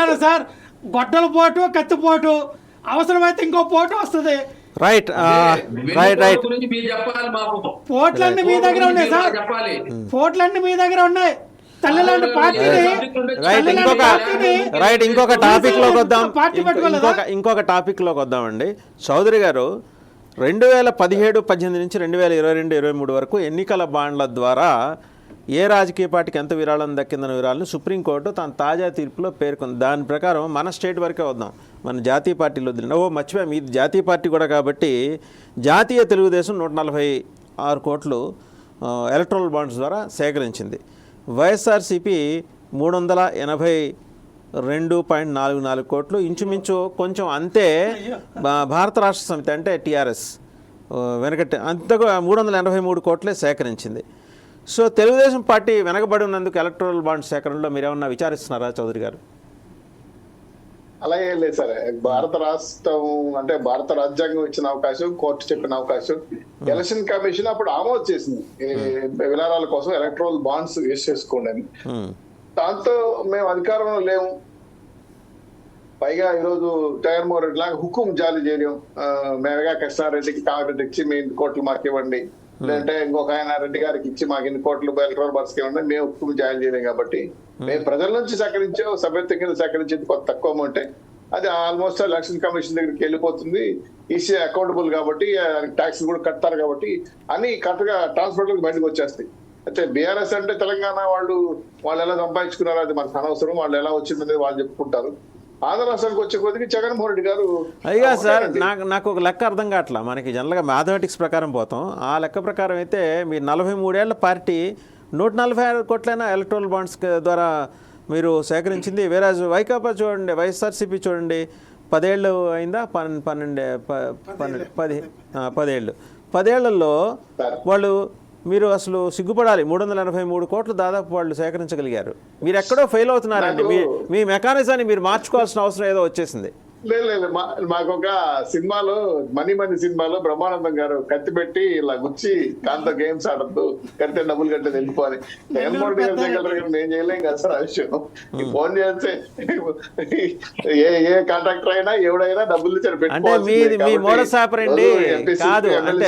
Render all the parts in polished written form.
చెప్తున్నాను సార్, గొడ్డల పోటు కత్తిపోటు అవసరమైతే ఇంకో పోటు వస్తుంది. రైట్ రైట్ రైట్ పోట్లన్నీ మీ దగ్గర ఉన్నాయి సార్, పోట్లన్నీ మీ దగ్గర ఉన్నాయి. తల్లిలాంటి పార్టీని రైట్ ఇంకొక టాపిక్ లోకి వద్దాం, ఇంకొక టాపిక్ లోకి వద్దామండి. చౌదరి గారు 2017-18 నుంచి 2022-23 వరకు ఎన్నికల బాండ్ల ద్వారా ఏ రాజకీయ పార్టీకి ఎంత విరాళం దక్కిందన్న వివరాలను సుప్రీంకోర్టు తన తాజా తీర్పులో పేర్కొంది. దాని ప్రకారం మన స్టేట్ వరకే వద్దాం, మన జాతీయ పార్టీలు వదిలిన మర్చిపోయాం, ఇది జాతీయ పార్టీ కూడా కాబట్టి జాతీయ తెలుగుదేశం 146 కోట్లు ఎలక్ట్రల్ బాండ్స్ ద్వారా సేకరించింది. వైఎస్ఆర్సీపీ 382.44 కోట్లు, ఇంచుమించు కొంచెం అంతే భారత రాష్ట్ర సమితి అంటే టీఆర్ఎస్ వెనకట్టి అంతకు 383 కోట్లే సేకరించింది. సో తెలుగుదేశం పార్టీ వెనకబడి ఉన్నందుకు ఎలక్ట్రల్ బాండ్ సేకరణలో మీరేమన్నా విచారిస్తున్నారా చౌదరి గారు? అలాగే లేదు సార్, భారత రాష్ట్రం అంటే భారత రాజ్యాంగం ఇచ్చిన అవకాశం, కోర్టు చెప్పిన అవకాశం, ఎలక్షన్ కమిషన్ అప్పుడు ఆమోదం చేసింది విరాళాల కోసం ఎలక్ట్రల్ బాండ్స్ యూజ్ చేసుకోండి అని. దాంతో మేము అధికారంలో లేము. పైగా ఈరోజు జగన్మోహన్ రెడ్డి లాగా హుకుం జారీ చేయడం, మేమగా కృష్ణారెడ్డికి కాంగ్రెస్ ఇచ్చి మీ 2 కోట్లు మాకు ఇవ్వండి, లేదంటే ఇంకొక ఆయన రెడ్డి గారికి ఇచ్చి మాకు 2 కోట్లు ఎలక్ట్రల్ బాండ్స్ ఇవ్వండి, మేము హుకుం జారీ చేయలేం. కాబట్టి మేము ప్రజల నుంచి సేకరించే సభ్యత్వం కింద సేకరించేది కొంత తక్కువ అమౌంటే, అది ఆల్మోస్ట్ ఎలక్షన్ కమిషన్ దగ్గరికి వెళ్ళిపోతుంది. ఈసీ అకౌంటబుల్ కాబట్టి ట్యాక్స్ కూడా కడతారు కాబట్టి అన్ని కరెక్ట్ గా ట్రాన్స్పోర్ట్ బయటకు వచ్చేస్తాయి. అయితే బీఆర్ఎస్ అంటే తెలంగాణ వాళ్ళు ఎలా సంపాదించుకున్నారో అది మనకు అనవసరం, వాళ్ళు ఎలా వచ్చిందని వాళ్ళు చెప్పుకుంటారు. ఆంధ్ర రాష్ట్రానికి వచ్చే కొద్దికి జగన్మోహన్ రెడ్డి గారు అయ్యా సార్, నాకు ఒక లెక్క అర్థం కావట్లా. మనకి జనరల్గా మ్యాథమెటిక్స్ ప్రకారం పోతాం, ఆ లెక్క ప్రకారం అయితే మీరు 43 ఏళ్ల పార్టీ 146 కోట్లైనా ఎలక్ట్రల్ బాండ్స్ ద్వారా మీరు సేకరించింది. వేరే వైకాపా చూడండి, వైఎస్ఆర్సీపీ చూడండి, 10 ఏళ్ళు అయిందా, 10 ఏళ్ళు, 10 ఏళ్లలో వాళ్ళు మీరు అసలు సిగ్గుపడాలి. 383 కోట్లు దాదాపు వాళ్ళు సేకరించగలిగారు. మీరు ఎక్కడో ఫెయిల్ అవుతున్నారండి. మీ మెకానిజాన్ని మీరు మార్చుకోవాల్సిన అవసరం ఏదో వచ్చేసింది. లేదు, మాకు ఒక సినిమాలో మనీ సినిమాలో బ్రహ్మానందం గారు కత్తి పెట్టి ఇలా గుచ్చి దాంతో గేమ్స్ ఆడద్దు, కడితే డబ్బులు కట్టే వెళ్ళిపోవాలి. జగన్మోహన్ రెడ్డి గారు చేయగలరు, నేను చేయలేం కదా సార్. ఆ విషయం ఫోన్ చేస్తే ఏ కాంట్రాక్టర్ అయినా ఎవడైనా డబ్బులు అంటే మీ మోడస్ ఆపరండి కాదు అంటే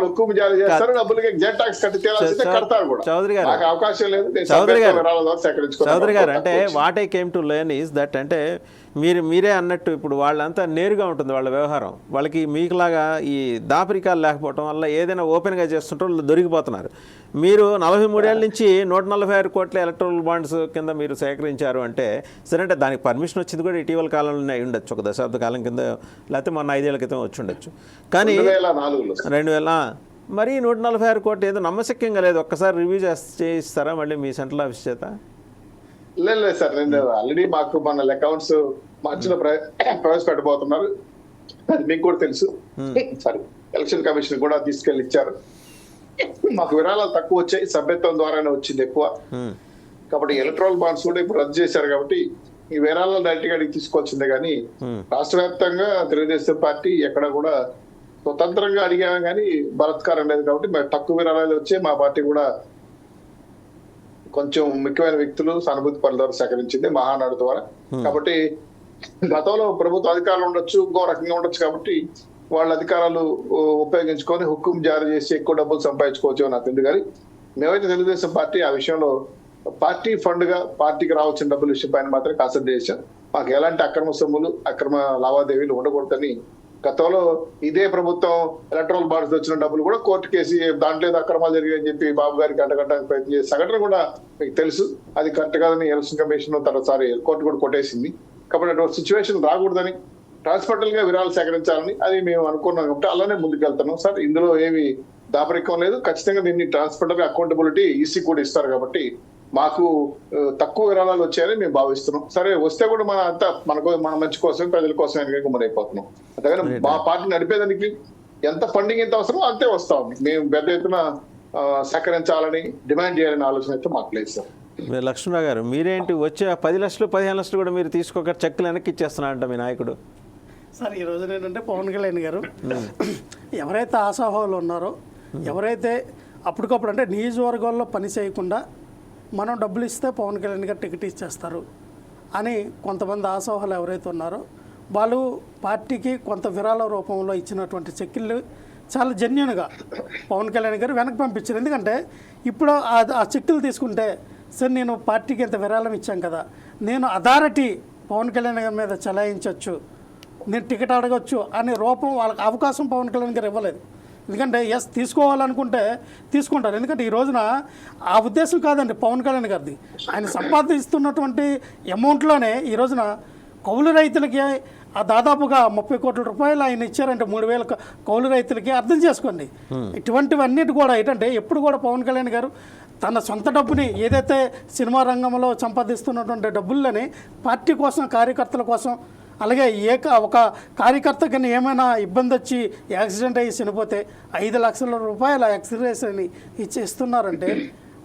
హుక్కుం జారీ చేస్తారు, డబ్బులకి ఎగ్జాక్ట్ టాక్స్ కట్టి తేలాల్సిందే, కడతారు కూడా. చౌదరి గారు, అవకాశం లేదు. చౌదరి గారు అంటే what I came to learn is that, అంటే మీరే అన్నట్టు ఇప్పుడు వాళ్ళంతా నేరుగా ఉంటుంది వాళ్ళ వ్యవహారం. వాళ్ళకి మీకులాగా ఈ దాపరికాలు లేకపోవడం వల్ల ఏదైనా ఓపెన్గా చేస్తుంటే వాళ్ళు దొరికిపోతున్నారు. మీరు 43 ఏళ్ళ నుంచి 146 కోట్ల ఎలక్ట్రల్ బాండ్స్ కింద మీరు సేకరించారు అంటే సరే, అంటే దానికి పర్మిషన్ వచ్చింది కూడా ఇటీవల కాలంలోనే అయి ఉండొచ్చు, ఒక దశాబ్ద కాలం కింద, లేకపోతే మొన్న 5 ఏళ్ల క్రితం వచ్చి ఉండొచ్చు. కానీ 2000 మరి 146 కోట్లు ఏదో నమ్మశక్యంగా లేదు. ఒక్కసారి రివ్యూ చేయిస్తారా మళ్ళీ మీ సెంట్రల్ ఆఫీస్ చేత? లేదు సార్, నేను ఆల్రెడీ మాకు మన అకౌంట్స్ మార్చిలో ప్రవేశపెట్టబోతున్నారు, అది మీకు కూడా తెలుసు. సారీ, ఎలక్షన్ కమిషన్ కూడా తీసుకెళ్లి ఇచ్చారు. మాకు విరాళాలు తక్కువ వచ్చాయి, సభ్యత్వం ద్వారానే వచ్చింది ఎక్కువ. కాబట్టి ఎలక్ట్రల్ బాండ్స్ కూడా ఇప్పుడు రద్దు చేశారు. కాబట్టి ఈ విరాళాలు డైరెక్ట్ గా తీసుకోవాల్సిందే. కానీ రాష్ట్ర వ్యాప్తంగా తెలుగుదేశం పార్టీ ఎక్కడ కూడా స్వతంత్రంగా అడిగాము కానీ బలత్కారం లేదు. కాబట్టి తక్కువ విరాళాలు వచ్చే మా పార్టీ కూడా కొంచెం ముఖ్యమైన వ్యక్తులు సానుభూతి పనుల ద్వారా సేకరించింది మహానాడు ద్వారా. కాబట్టి గతంలో ప్రభుత్వ అధికారులు ఉండొచ్చు, ఇంకో రకంగా ఉండొచ్చు. కాబట్టి వాళ్ళ అధికారాలు ఉపయోగించుకొని హుక్కుం జారీ చేసి ఎక్కువ డబ్బులు సంపాదించుకోవచ్చు నాకు తెలియదు. కానీ మేమైతే తెలుగుదేశం పార్టీ ఆ విషయంలో పార్టీ ఫండ్ గా పార్టీకి రావాల్సిన డబ్బుల విషయం పైన మాత్రం కాన్సంట్రేట్ చేశాం. మాకు ఎలాంటి అక్రమ సొమ్ములు, అక్రమ లావాదేవీలు ఉండకూడదని గతంలో ఇదే ప్రభుత్వం ఎలక్ట్రల్ బాండ్స్ వచ్చిన డబ్బులు కూడా కోర్టు కేసి దాంట్లో అక్రమాలు జరిగాయని చెప్పి బాబు గారికి అంటగట్టడానికి ప్రయత్నం చేసే సంఘటన కూడా మీకు తెలుసు. అది కరెక్ట్ కాదని ఎలక్షన్ కమిషన్ తర్వాతసారి కోర్టు కూడా కొట్టేసింది. కాబట్టి అటువంటి సిచ్యువేషన్ రాకూడదని, ట్రాన్స్పర్టల్ గా విరాళాలు సేకరించాలని అది మేము అనుకున్నాం. కాబట్టి అలానే ముందుకు వెళ్తున్నాం సార్. ఇందులో ఏమి దాపరికం లేదు. ఖచ్చితంగా దీన్ని ట్రాన్స్పర్టల్ అకౌంటబిలిటీ ఈసీ కూడా ఇస్తారు. కాబట్టి మాకు తక్కువ విరాళాలు వచ్చాయని మేము భావిస్తున్నాం. సరే, వస్తే కూడా మన అంతా మన మంచి కోసం, ప్రజల కోసం గుమ్మరైపోతున్నాం. అందుకని మా పార్టీ నడిపేదానికి ఎంత ఫండింగ్ ఎంత అవసరమో అంతే వస్తాం. మేము పెద్ద ఎత్తున సేకరించాలని డిమాండ్ చేయాలని ఆలోచన అయితే మాకు లేదు సార్. లక్ష్మణరావు గారు, మీరేంటి వచ్చే 10 లక్షలు 15 లక్షలు కూడా మీరు తీసుకోక చెక్కులు వెనక్కి ఇచ్చేస్తున్నారంట మీ నాయకుడు? సార్, ఈ రోజున ఏంటంటే పవన్ కళ్యాణ్ గారు ఎవరైతే ఆశాహోలు ఉన్నారో, ఎవరైతే అప్పటికప్పుడు అంటే నియోజకవర్గాల్లో పని చేయకుండా మనం డబ్బులు ఇస్తే పవన్ కళ్యాణ్ గారు టికెట్ ఇచ్చేస్తారు అని కొంతమంది ఆశావాహులు ఎవరైతే ఉన్నారో వాళ్ళు పార్టీకి కొంత విరాళ రూపంలో ఇచ్చినటువంటి చెక్కులు చాలా జెన్యున్గా పవన్ కళ్యాణ్ గారు వెనక్కి పంపించారు. ఎందుకంటే ఇప్పుడు ఆ చెక్కులు తీసుకుంటే సార్ నేను పార్టీకి ఇంత విరాళం ఇచ్చాం కదా, నేను అథారిటీ పవన్ కళ్యాణ్ గారి మీద చలాయించవచ్చు, నేను టికెట్ అడగచ్చు అనే రూపం వాళ్ళకి అవకాశం పవన్ కళ్యాణ్ గారు ఇవ్వలేదు. ఎందుకంటే ఎస్ తీసుకోవాలనుకుంటే తీసుకుంటారు. ఎందుకంటే ఈ రోజున ఆ ఉద్దేశం కాదండి పవన్ కళ్యాణ్ గారిది. ఆయన సంపాదిస్తున్నటువంటి అమౌంట్లోనే ఈ రోజున కౌలు రైతులకి దాదాపుగా 30 కోట్ల రూపాయలు ఆయన ఇచ్చారంటే 3,000 కౌలు రైతులకి. అర్థం చేసుకోండి, ఇటువంటివన్నిటి కూడా ఏంటంటే ఎప్పుడు కూడా పవన్ కళ్యాణ్ గారు తన సొంత డబ్బుని ఏదైతే సినిమా రంగంలో సంపాదిస్తున్నటువంటి డబ్బులని పార్టీ కోసం, కార్యకర్తల కోసం, అలాగే ఒక కార్యకర్తకి ఏమైనా ఇబ్బంది వచ్చి యాక్సిడెంట్ అయ్యి చనిపోతే 5 లక్షల రూపాయల ఎక్స్రేస్ అని ఇస్తున్నారంటే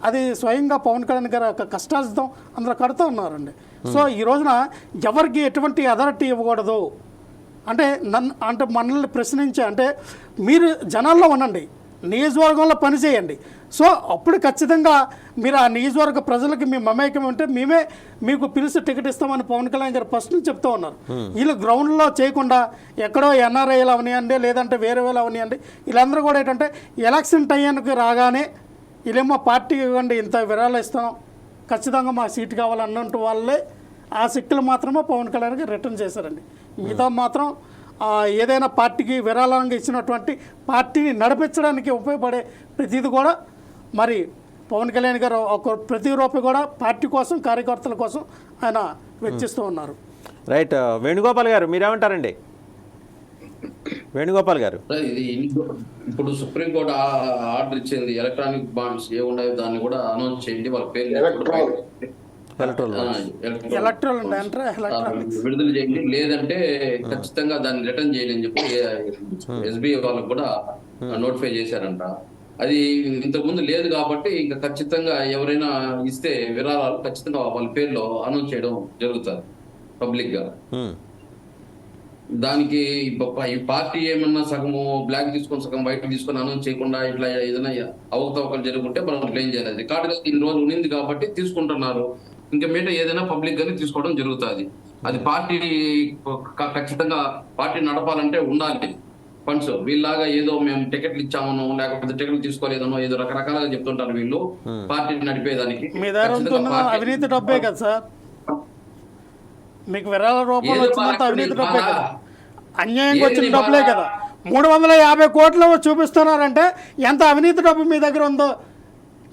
అది స్వయంగా పవన్ కళ్యాణ్ గారు ఒక కష్టార్జితం అందులో కడుతూ ఉన్నారండి. సో ఈ రోజున ఎవరికి ఎటువంటి అథారిటీ ఇవ్వకూడదు అంటే మనల్ని ప్రశ్నించే అంటే మీరు జనాల్లో ఉండండి, నియోజకవర్గంలో పనిచేయండి. సో అప్పుడు ఖచ్చితంగా మీరు ఆ నియోజకవర్గ ప్రజలకి మీ మమేకం ఉంటే మేమే మీకు పిలిచి టికెట్ ఇస్తామని పవన్ కళ్యాణ్ గారు ఫస్ట్ నుంచి చెప్తూ ఉన్నారు. వీళ్ళు గ్రౌండ్లో చేయకుండా ఎక్కడో ఎన్ఆర్ఐలు అవనియండి, లేదంటే వేరే వాళ్ళు అవనియండి, వీళ్ళందరూ కూడా ఏంటంటే ఎలక్షన్ టైంకి రాగానే వీళ్ళేమో పార్టీ ఇవ్వండి ఇంత విరాళాలు ఇస్తాం, ఖచ్చితంగా మా సీటు కావాలన్నట్టు వాళ్ళే ఆ శక్తులు మాత్రమే పవన్ కళ్యాణ్ గారు రిటర్న్ చేశారండి. మిగతా మాత్రం ఏదైనా పార్టీకి విరాళంగా ఇచ్చినటువంటి పార్టీని నడిపించడానికి ఉపయోగపడే ప్రతిదీ కూడా మరి పవన్ కళ్యాణ్ గారు ప్రతి రూపాయి కూడా పార్టీ కోసం, కార్యకర్తల కోసం ఆయన వెచ్చిస్తూ ఉన్నారు. రైట్. వేణుగోపాల్ గారు మీరేమంటారండి? వేణుగోపాల్ గారు, ఇప్పుడు సుప్రీంకోర్టు ఆర్డర్ ఇచ్చింది, ఎలక్ట్రానిక్ బాండ్స్ ఏ ఉన్నాయి దాన్ని కూడా అనౌన్స్ చేయండి, వాళ్ళ పేరు విడుదల చేయండి, లేదంటే ఖచ్చితంగా దాన్ని రిటర్న్ చేయండి అని చెప్పి ఎస్బీఐ వాళ్ళకు కూడా నోటిఫై చేశారంట. అది ఇంతకుముందు లేదు కాబట్టి ఇంకా ఖచ్చితంగా ఎవరైనా ఇస్తే విరాళాలు ఖచ్చితంగా వాళ్ళ పేర్లో అనౌన్స్ చేయడం జరుగుతుంది పబ్లిక్ గా. దానికి ఈ పార్టీ ఏమన్నా సగము బ్లాక్ తీసుకొని సగం వైట్ తీసుకొని అనౌన్స్ చేయకుండా ఇట్లా ఏదైనా అవకతవకలు జరుగుతుంటే మనం క్లెయిమ్ చేయాలి. రికార్డుగా ఇన్ని రోజులు ఉన్నింది కాబట్టి తీసుకుంటున్నారు, ఇంకా మీద ఏదైనా పబ్లిక్ గానే తీసుకోవడం జరుగుతుంది. అది పార్టీ ఖచ్చితంగా పార్టీ నడపాలంటే ఉండాలి ఫండ్స్. వీళ్ళలాగా ఏదో మేము టికెట్లు ఇచ్చామనో లేకపోతే టికెట్లు తీసుకోలేదనో ఏదో రకరకాలుగా చెప్తుంటారు వీళ్ళు పార్టీని నడిపేదానికి. అవినీతి డబ్బే కదా సార్, మీకు విరాళ రూపంలో వచ్చినంత అవినీతి డబ్బే కదా, అన్యాయంగా వచ్చిన డబ్బులే కదా. 350 కోట్లు చూపిస్తున్నారంటే ఎంత అవినీతి డబ్బు మీ దగ్గర ఉందో,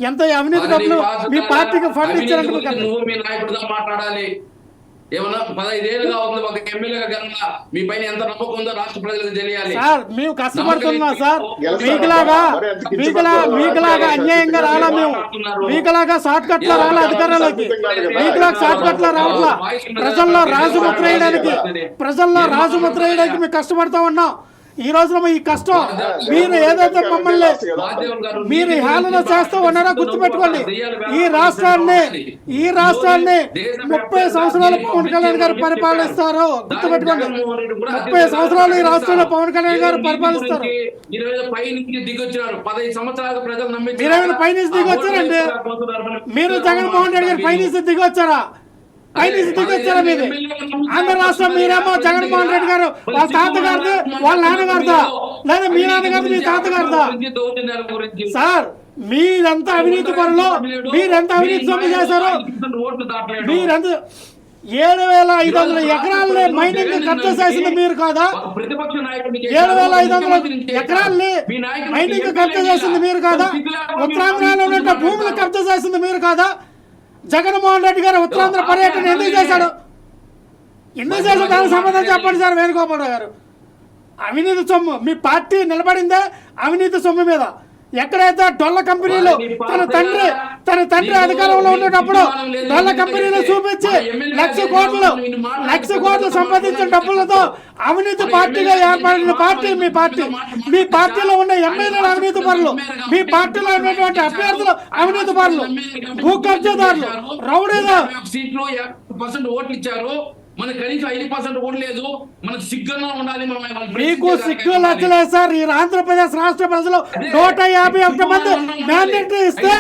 ఎంత అవినీతి డబ్బులు మీ పార్టీకి ఫండ్ ఇచ్చారంటే నువ్వు మీ నాయకుడిగా మాట్లాడాలి. ఏమన్నా 15 ఏళ్ళుగా ఉంది ఒక ఎమ్మెల్యేగా గనక మీ పైన ఎంత నమ్మకం ఉందో రాష్ట్ర ప్రజలకు తెలియాలి. సార్ మేము కష్టపడుతున్నాం సార్, మీకులాగా అన్యాయంగా రాలా, మేము మీకులాగా షార్ట్ కట్ లో రాలా అధికారంలోకి, మీకులాగా షార్ట్ కట్ లో రావట్లా. ప్రజల్లో రాజుముద్ర వేయడానికి మేము కష్టపడుతూ ఉన్నాం. ఈ రోజున ఈ కష్టం మీరు ఏదైతే మమ్మల్ని మీరు హేళన చేస్తూ ఉన్నారో గుర్తుపెట్టుకోండి. ఈ రాష్ట్రాన్ని 30 సంవత్సరాలు పవన్ కళ్యాణ్ గారు పరిపాలిస్తారు, గుర్తుపెట్టుకోండి. 30 సంవత్సరాలు ఈ రాష్ట్రంలో పవన్ కళ్యాణ్ గారు పరిపాలిస్తారు. మీరేమైనా పైనుంచి దిగొచ్చారండి? మీరు జగన్మోహన్ రెడ్డి గారు పైనుంచి దిగొచ్చారా? మీది ఆంధ్ర రాష్ట్రం మీరేమో జగన్మోహన్ రెడ్డి గారు వాళ్ళ తాతగారిది, వాళ్ళ నాన్నగారిదా, లేదా మీ నాన్నగారిది మీ తాతగారిదా? సార్ మీరెంత అవినీతి పరులు, మీరెంత అవినీతి సొమ్ము చేశారు. మీరెంత 7,500 ఎకరాలని మైనింగ్ కబ్జా చేసింది మీరు కాదా? 7,500 ఎకరాలని మైనింగ్ కబ్జా చేసింది మీరు కాదా? ఉత్తరాంధ్రలో ఉన్న భూములు కబ్జా చేసింది మీరు కాదా? జగన్మోహన్ రెడ్డి గారు ఉత్తరాంధ్ర పర్యటన ఎందుకు చేశాడు? దానికి సమాధానం చెప్పండి సార్. వేణుగోపాల్ గారు, అవినీతి సొమ్ము మీ పార్టీ నిలబడిందే అవినీతి సొమ్ము మీద. ఎక్కడైతే డొల్ల కంపెనీలు తన తండ్రి అధికారంలో ఉన్నప్పుడు డొల్ల కంపెనీలు చూపించి 1,00,00,000 కోట్లు సంపాదించిన డబ్బులతో అవినీతి పార్టీగా ఏర్పడిన పార్టీ మీ పార్టీ. మీ పార్టీలో ఉన్న ఎమ్మెల్యేలు అవినీతి పరులు, మీ పార్టీలో ఉన్నటువంటి అభ్యర్థులు అవినీతి పరులు, భూ కబ్జాదారులు, రౌడీలు. సీట్లు ఓట్లు ఇచ్చారు మనకి కనీసం 5% కూడా లేదు. మనకు సిగ్గుగా ఉండాలి. మీకు సిగ్గు లచ్చలేదు సార్. ఈ ఆంధ్రప్రదేశ్ రాష్ట్ర ప్రజలు 151 మంది మ్యాండేటరీ ఇస్తే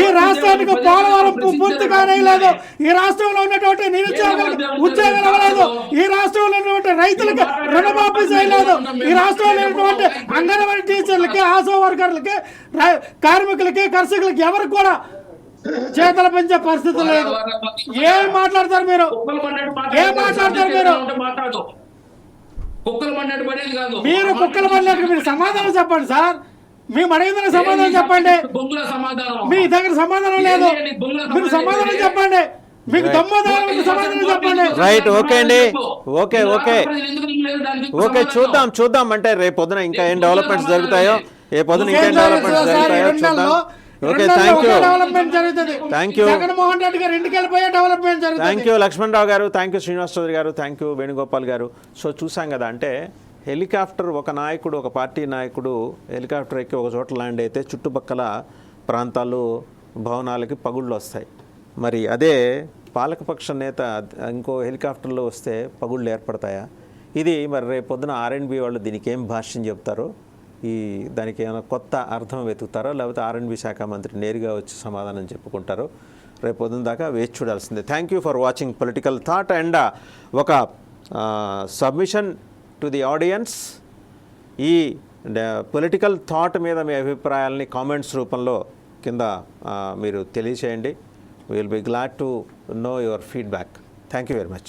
ఈ రాష్ట్రానికి పోలవరం పూర్తి కానేయలేదు. ఈ రాష్ట్రంలో ఉన్నటువంటి నిరుద్యోగులకు ఉద్యోగాలు ఇవ్వలేదు. ఈ రాష్ట్రంలో ఉన్నటువంటి రైతులకు రుణమాఫీ చేయలేదు. ఈ రాష్ట్రంలో ఉన్నటువంటి అంగన్వాడీ టీచర్లకి, ఆశా వర్కర్లకి, కార్మికులకి, కర్షకులకి ఎవరికి కూడా చేతలు పెంచే పరిస్థితి లేదు. ఏం మాట్లాడతారు మీరు? ఏం మాట్లాడతారు మీరు? కుక్కలు పడినట్టు పడేది కాదు. మీరు కుక్కలు పడినట్టు మీరు సమాధానం చెప్పండి సార్. మేము అడిగిన సమాధానం చెప్పండి. బొంగుల సమాధానం మీ దగ్గర సమాధానం లేదు. మీరు సమాధానం చెప్పండి. మీకు దమ్ముదారం సమాధానం చెప్పండి. రైట్, ఓకే అండి, ఓకే ఓకే ఓకే, చూద్దాం అంటే రేపు పొద్దున ఇంకా ఏం డెవలప్మెంట్స్ జరుగుతాయో, ఏ పొద్దున ఇంకేం డెవలప్మెంట్స్ జరుగుతాయో చూద్దాం. Okay, thank you Jaganmohan Reddy గారు ఇంటికి వెళ్ళిపోయే డెవలప్మెంట్ జరుగుతుంది. థ్యాంక్ యూ లక్ష్మణరావు గారు, థ్యాంక్ యూ శ్రీనివాస్ చౌదరి గారు, థ్యాంక్ యూ వేణుగోపాల్ గారు. సో చూసాం కదా, అంటే హెలికాప్టర్ ఒక నాయకుడు, ఒక పార్టీ నాయకుడు హెలికాప్టర్ ఎక్కి ఒక చోట ల్యాండ్ అయితే చుట్టుపక్కల ప్రాంతాలు, భవనాలకి పగుళ్ళు వస్తాయి. మరి అదే పాలకపక్ష నేత ఇంకో హెలికాప్టర్లో వస్తే పగుళ్ళు ఏర్పడతాయా? ఇది మరి రేపు పొద్దున R&B వాళ్ళు దీనికి ఏం భాష్యం చెప్తారో, దానికి ఏమైనా కొత్త అర్థం వెతుకుతారో, లేకపోతే R&B శాఖ మంత్రి నేరుగా వచ్చి సమాధానం చెప్పుకుంటారో రేపు పొద్దున దాకా వేచి చూడాల్సిందే. Thank you for watching political thought. And ఒక సబ్మిషన్ టు ది ఆడియన్స్, ఈ పొలిటికల్ థాట్ మీద మీ అభిప్రాయాలని కామెంట్స్ రూపంలో కింద మీరు తెలియచేయండి. We will be glad to know your feedback. Thank you very much.